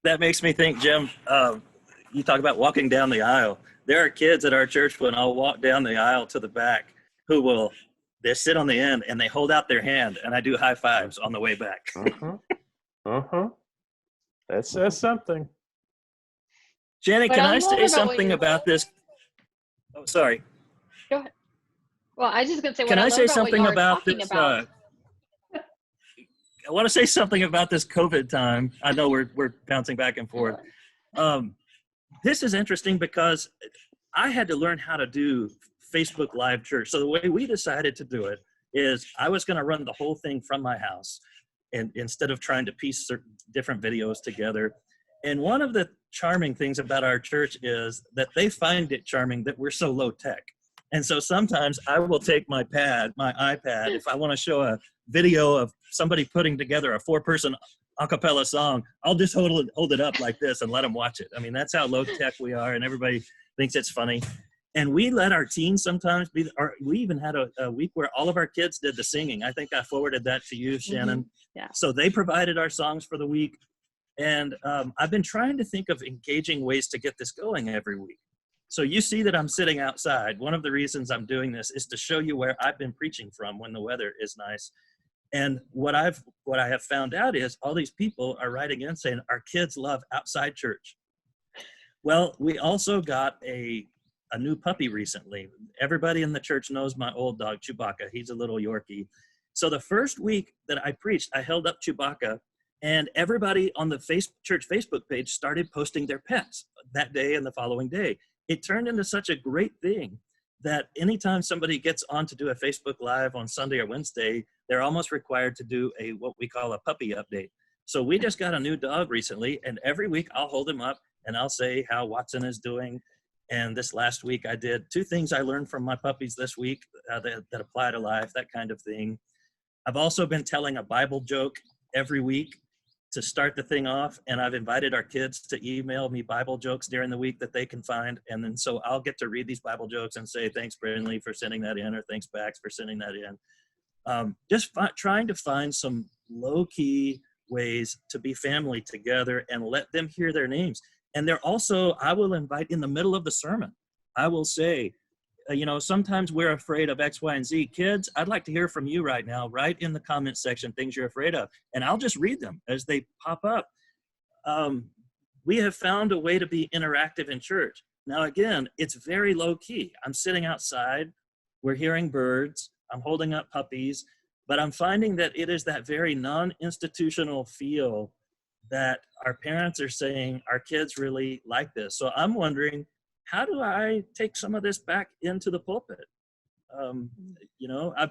That makes me think, Jim, you talk about walking down the aisle. There are kids at our church when I'll walk down the aisle to the back who they sit on the end and they hold out their hand and I do high fives on the way back. That says something. Shannon, can I say something about this? Oh, sorry. Go ahead. Well, I was just going to say, can I say something about this? I want to say something about this COVID time. I know we're bouncing back and forth. This is interesting because I had to learn how to do Facebook Live Church. So the way we decided to do it is I was going to run the whole thing from my house, and instead of trying to piece different videos together. And one of the charming things about our church is that they find it charming that we're so low tech. And so sometimes I will take my iPad, if I want to show a video of somebody putting together a 4-person a cappella song, I'll just hold it up like this and let them watch it. I mean, that's how low tech we are, and everybody thinks it's funny. And we let our teens sometimes be, or we even had a week where all of our kids did the singing. I think I forwarded that to you, Shannon. Mm-hmm. Yeah. So they provided our songs for the week. And I've been trying to think of engaging ways to get this going every week. So you see that I'm sitting outside. One of the reasons I'm doing this is to show you where I've been preaching from when the weather is nice. And what I have found out is all these people are writing in saying our kids love outside church. Well, we also got a new puppy recently. Everybody in the church knows my old dog, Chewbacca. He's a little Yorkie. So the first week that I preached, I held up Chewbacca, and everybody on the church Facebook page started posting their pets that day and the following day. It turned into such a great thing that anytime somebody gets on to do a Facebook Live on Sunday or Wednesday, they're almost required to do what we call a puppy update. So we just got a new dog recently, and every week I'll hold him up and I'll say how Watson is doing. And this last week I did 2 things I learned from my puppies this week that apply to life, that kind of thing. I've also been telling a Bible joke every week to start the thing off, and I've invited our kids to email me Bible jokes during the week that they can find, and then so I'll get to read these Bible jokes and say, thanks, Brandley, for sending that in, or thanks, Bax, for sending that in. Trying to find some low-key ways to be family together and let them hear their names. And they're also, I will invite in the middle of the sermon, I will say, sometimes we're afraid of X, Y, and Z. Kids, I'd like to hear from you right now. Write in the comment section things you're afraid of, and I'll just read them as they pop up. We have found a way to be interactive in church. Now, again, it's very low key. I'm sitting outside. We're hearing birds. I'm holding up puppies. But I'm finding that it is that very non-institutional feel that our parents are saying our kids really like this. So I'm wondering, how do I take some of this back into the pulpit?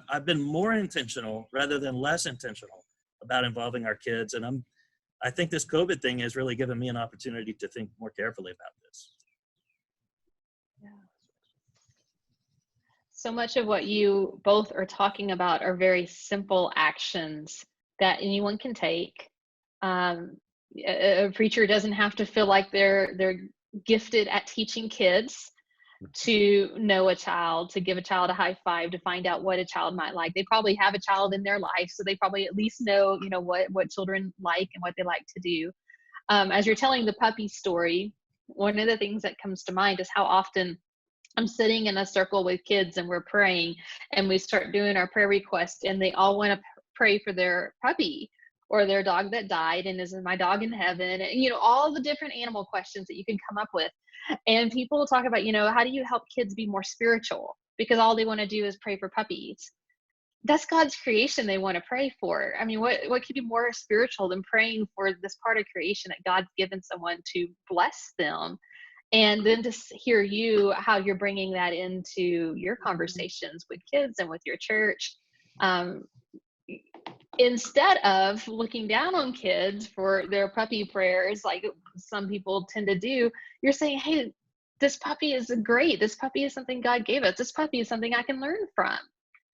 I've been more intentional rather than less intentional about involving our kids. And I think this COVID thing has really given me an opportunity to think more carefully about this. Yeah. So much of what you both are talking about are very simple actions that anyone can take. A preacher doesn't have to feel like they're gifted at teaching kids to know a child, to give a child a high five, to find out what a child might like. They probably have a child in their life, so they probably at least know, what children like and what they like to do. As you're telling the puppy story, one of the things that comes to mind is how often I'm sitting in a circle with kids and we're praying, and we start doing our prayer request, and they all want to pray for their puppy or their dog that died, and is my dog in heaven, and all the different animal questions that you can come up with. And people talk about, how do you help kids be more spiritual, because all they want to do is pray for puppies. That's God's creation they want to pray for. I mean, what could be more spiritual than praying for this part of creation that God's given someone to bless them? And then to hear how you're bringing that into your conversations with kids and with your church. Instead of looking down on kids for their puppy prayers, like some people tend to do, you're saying, hey, this puppy is great. This puppy is something God gave us. This puppy is something I can learn from. I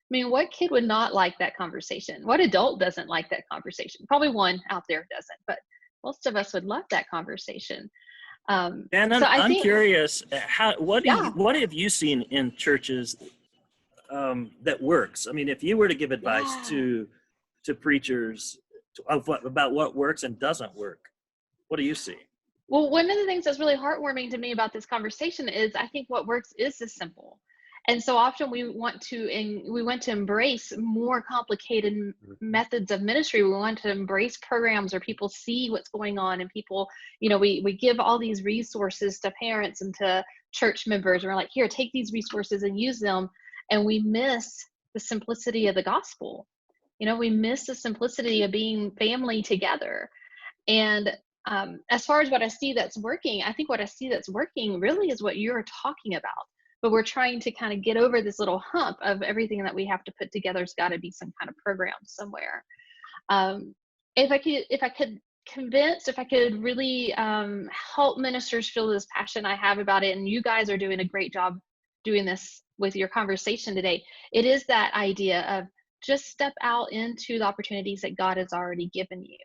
mean, what kid would not like that conversation? What adult doesn't like that conversation? Probably one out there doesn't, but most of us would love that conversation. And I'm curious, what have you seen in churches that works? I mean, if you were to give advice to preachers about what works and doesn't work, what do you see? Well, one of the things that's really heartwarming to me about this conversation is I think what works is this simple. And so often we want to embrace more complicated methods of ministry. We want to embrace programs where people see what's going on, and people, we give all these resources to parents and to church members. We're like, here, take these resources and use them. And we miss the simplicity of the gospel. We miss the simplicity of being family together. And as far as what I see that's working, I think what I see that's working really is what you're talking about. But we're trying to kind of get over this little hump of everything that we have to put together. There's got to be some kind of program somewhere. If I could really help ministers feel this passion I have about it, and you guys are doing a great job doing this with your conversation today, it is that idea of just step out into the opportunities that God has already given you.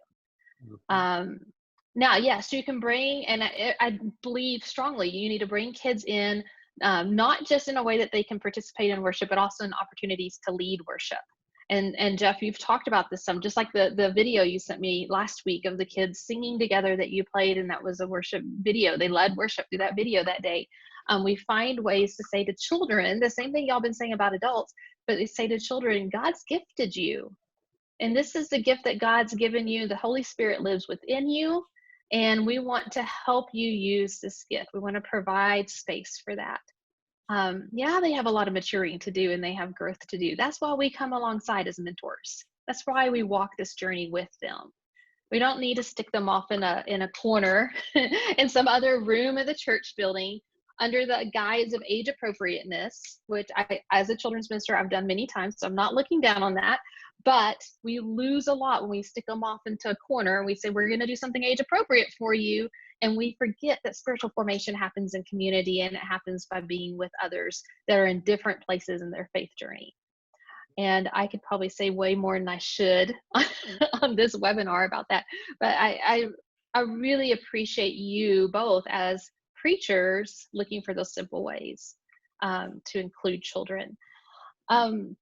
Now, yes, you can bring, and I believe strongly, you need to bring kids in not just in a way that they can participate in worship, but also in opportunities to lead worship. And Jeff, you've talked about this some, just like the video you sent me last week of the kids singing together that you played, and that was a worship video. They led worship through that video that day. We find ways to say to children the same thing y'all been saying about adults, but they say to children, God's gifted you. And this is the gift that God's given you. The Holy Spirit lives within you, and we want to help you use this gift. We want to provide space for that. Yeah, they have a lot of maturing to do, and they have growth to do. That's why we come alongside as mentors. That's why we walk this journey with them. We don't need to stick them off in a corner in some other room of the church building under the guise of age appropriateness, which I, as a children's minister, I've done many times, so I'm not looking down on that. But we lose a lot when we stick them off into a corner and we say, we're going to do something age appropriate for you. And we forget that spiritual formation happens in community, and it happens by being with others that are in different places in their faith journey. And I could probably say way more than I should on this webinar about that. But I really appreciate you both as preachers looking for those simple ways to include children. So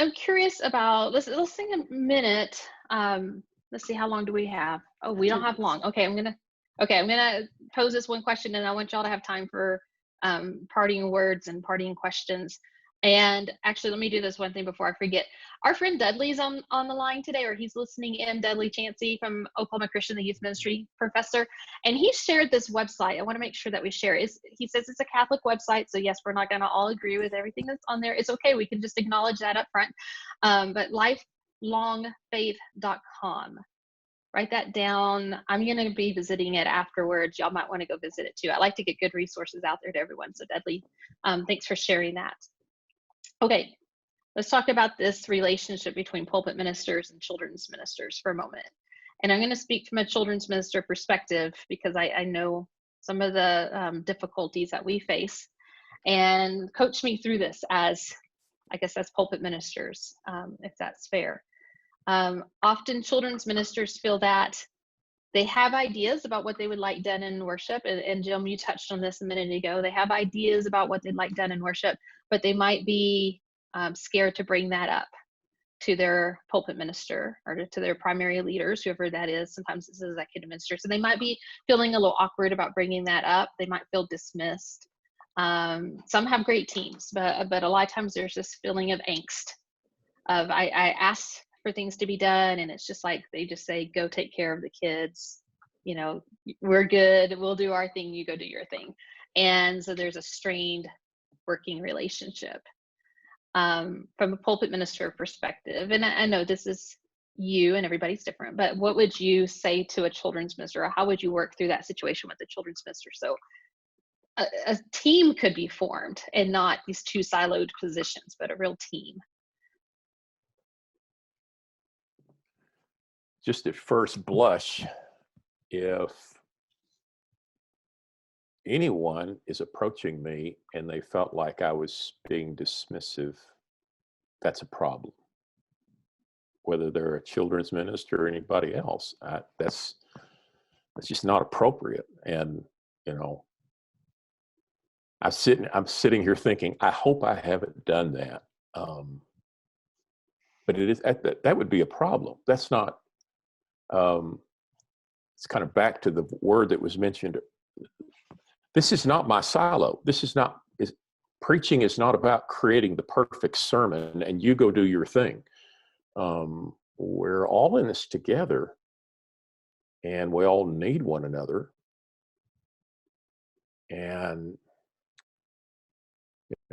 I'm curious about, let's take a minute. Let's see, how long do we have? Oh, we don't have long. Okay, I'm gonna pose this one question, and I want y'all to have time for parting words and parting questions. And actually, let me do this one thing before I forget. Our friend Dudley's on the line today, or he's listening in, Dudley Chansey from Oklahoma Christian, the youth ministry professor. And he shared this website. I want to make sure that we share it. He says it's a Catholic website. So yes, we're not going to all agree with everything that's on there. It's okay. We can just acknowledge that up front. But lifelongfaith.com. Write that down. I'm going to be visiting it afterwards. Y'all might want to go visit it too. I like to get good resources out there to everyone. So Dudley, thanks for sharing that. Okay, let's talk about this relationship between pulpit ministers and children's ministers for a moment. And I'm going to speak from a children's minister perspective because I know some of the difficulties that we face, and coach me through this as, I guess, as pulpit ministers, if that's fair. Often children's ministers feel that they have ideas about what they would like done in worship. And Jim, you touched on this a minute ago. They have ideas about what they'd like done in worship, but they might be scared to bring that up to their pulpit minister or to their primary leaders, whoever that is. Sometimes it's an executive minister. So they might be feeling a little awkward about bringing that up. They might feel dismissed. Some have great teams, but a lot of times there's this feeling of angst of I asked for things to be done, and it's just like they just say, go take care of the kids, you know, we're good, we'll do our thing, you go do your thing. And so there's a strained working relationship. From a pulpit minister perspective, and I know this is you and everybody's different, but what would you say to a children's minister, or how would you work through that situation with the children's minister so a team could be formed and not these two siloed positions, but a real team? Just at first blush, if anyone is approaching me and they felt like I was being dismissive, that's a problem. Whether they're a children's minister or anybody else, that's just not appropriate. And you know, I'm sitting here thinking, I hope I haven't done that. But it is that would be a problem. That's not. It's kind of back to the word that was mentioned. This is not my silo. Preaching is not about creating the perfect sermon and you go do your thing. We're all in this together, and we all need one another. And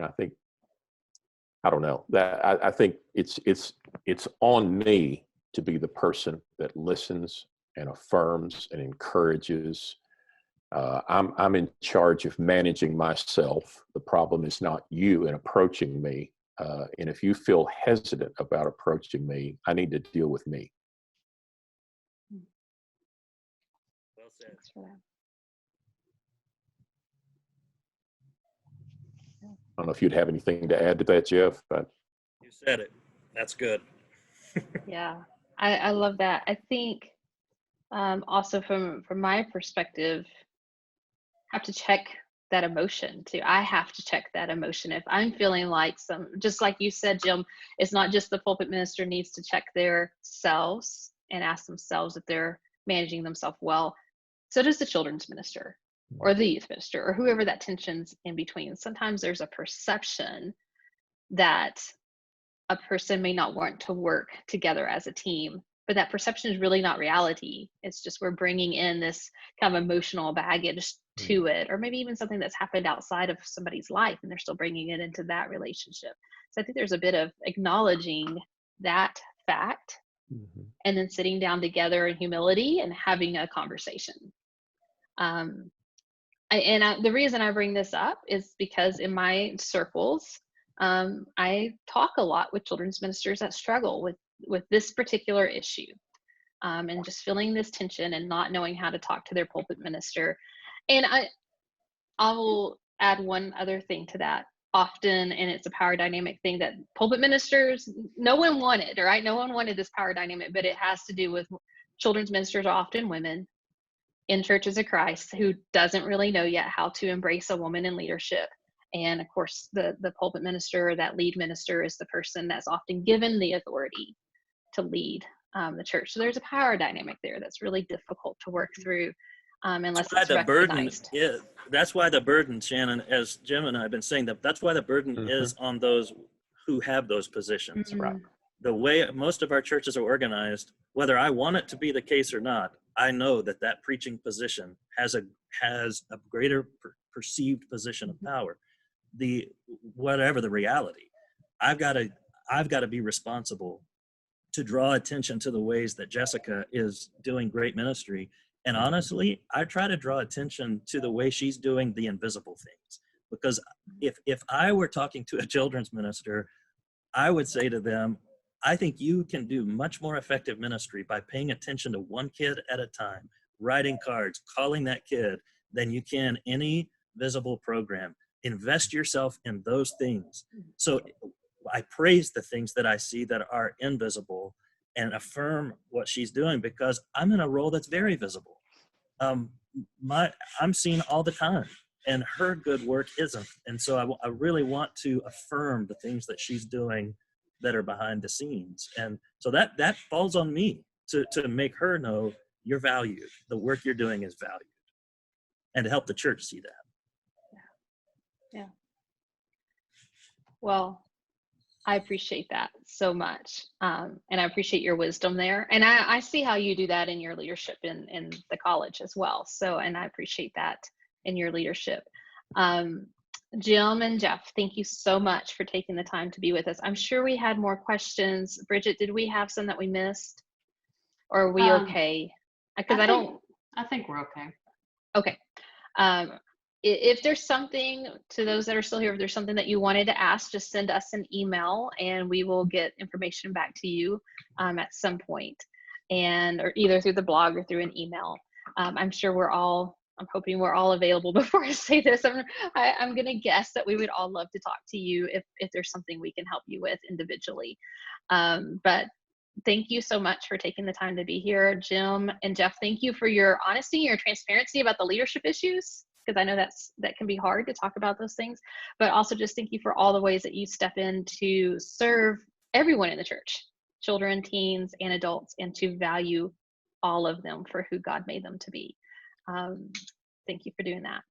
I think, I don't know, that I think it's on me to be the person that listens and affirms and encourages. I'm in charge of managing myself. The problem is not you in approaching me. And if you feel hesitant about approaching me, I need to deal with me. Well said. I don't know if you'd have anything to add to that, Jeff, but You said it. That's good. Yeah, I love that. I think also from my perspective, have to check that emotion too. I have to check that emotion. If I'm feeling like just like you said, Jim, it's not just the pulpit minister needs to check their selves and ask themselves if they're managing themselves well. So does the children's minister or the youth minister or whoever that tension's in between. Sometimes there's a perception that a person may not want to work together as a team, but that perception is really not reality. It's just we're bringing in this kind of emotional baggage to it, or maybe even something that's happened outside of somebody's life and they're still bringing it into that relationship. So I think there's a bit of acknowledging that fact and then sitting down together in humility and having a conversation. The reason I bring this up is because in my circles, I talk a lot with children's ministers that struggle with this particular issue, and just feeling this tension and not knowing how to talk to their pulpit minister. And I will add one other thing to that. Often, and it's a power dynamic thing that pulpit ministers, no one wanted, right? No one wanted this power dynamic, but it has to do with children's ministers are often women in churches of Christ who doesn't really know yet how to embrace a woman in leadership. And of course, the pulpit minister or that lead minister is the person that's often given the authority to lead the church. So there's a power dynamic there that's really difficult to work through unless it's recognized. That's why the burden, Shannon, as Jim and I have been saying, that's why the burden is on those who have those positions. Right. The way most of our churches are organized, whether I want it to be the case or not, I know that preaching position has a greater perceived position of power. Whatever the reality, I've got to be responsible to draw attention to the ways that Jessica is doing great ministry. And honestly, I try to draw attention to the way she's doing the invisible things. Because if I were talking to a children's minister, I would say to them, I think you can do much more effective ministry by paying attention to one kid at a time, writing cards, calling that kid, than you can any visible program. Invest yourself in those things. So I praise the things that I see that are invisible and affirm what she's doing, because I'm in a role that's very visible. I'm seen all the time, and her good work isn't. And so I really want to affirm the things that she's doing that are behind the scenes. And so that falls on me to make her know you're valued. The work you're doing is valued, and to help the church see that. Yeah. Well, I appreciate that so much. And I appreciate your wisdom there. And I see how you do that in your leadership in the college as well. So, and I appreciate that in your leadership. Jim and Jeff, thank you so much for taking the time to be with us. I'm sure we had more questions. Bridget, did we have some that we missed? Or are we okay? Because I think we're okay. Okay. If there's something, to those that are still here, if there's something that you wanted to ask, just send us an email and we will get information back to you at some point, or either through the blog or through an email. I'm hoping we're all available. Before I say this, I'm going to guess that we would all love to talk to you if there's something we can help you with individually. But thank you so much for taking the time to be here. Jim and Jeff, thank you for your honesty, your transparency about the leadership issues, because I know that can be hard to talk about those things, but also just thank you for all the ways that you step in to serve everyone in the church, children, teens, and adults, and to value all of them for who God made them to be. Thank you for doing that.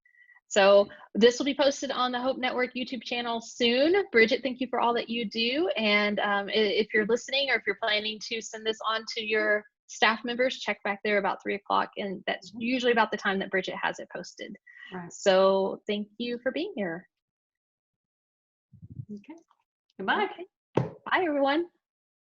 So this will be posted on the Hope Network YouTube channel soon. Bridget, thank you for all that you do. And if you're listening, or if you're planning to send this on to your staff members, check back there about 3 o'clock. And that's usually about the time that Bridget has it posted. Right. So thank you for being here. Okay. Goodbye. Okay. Bye, everyone.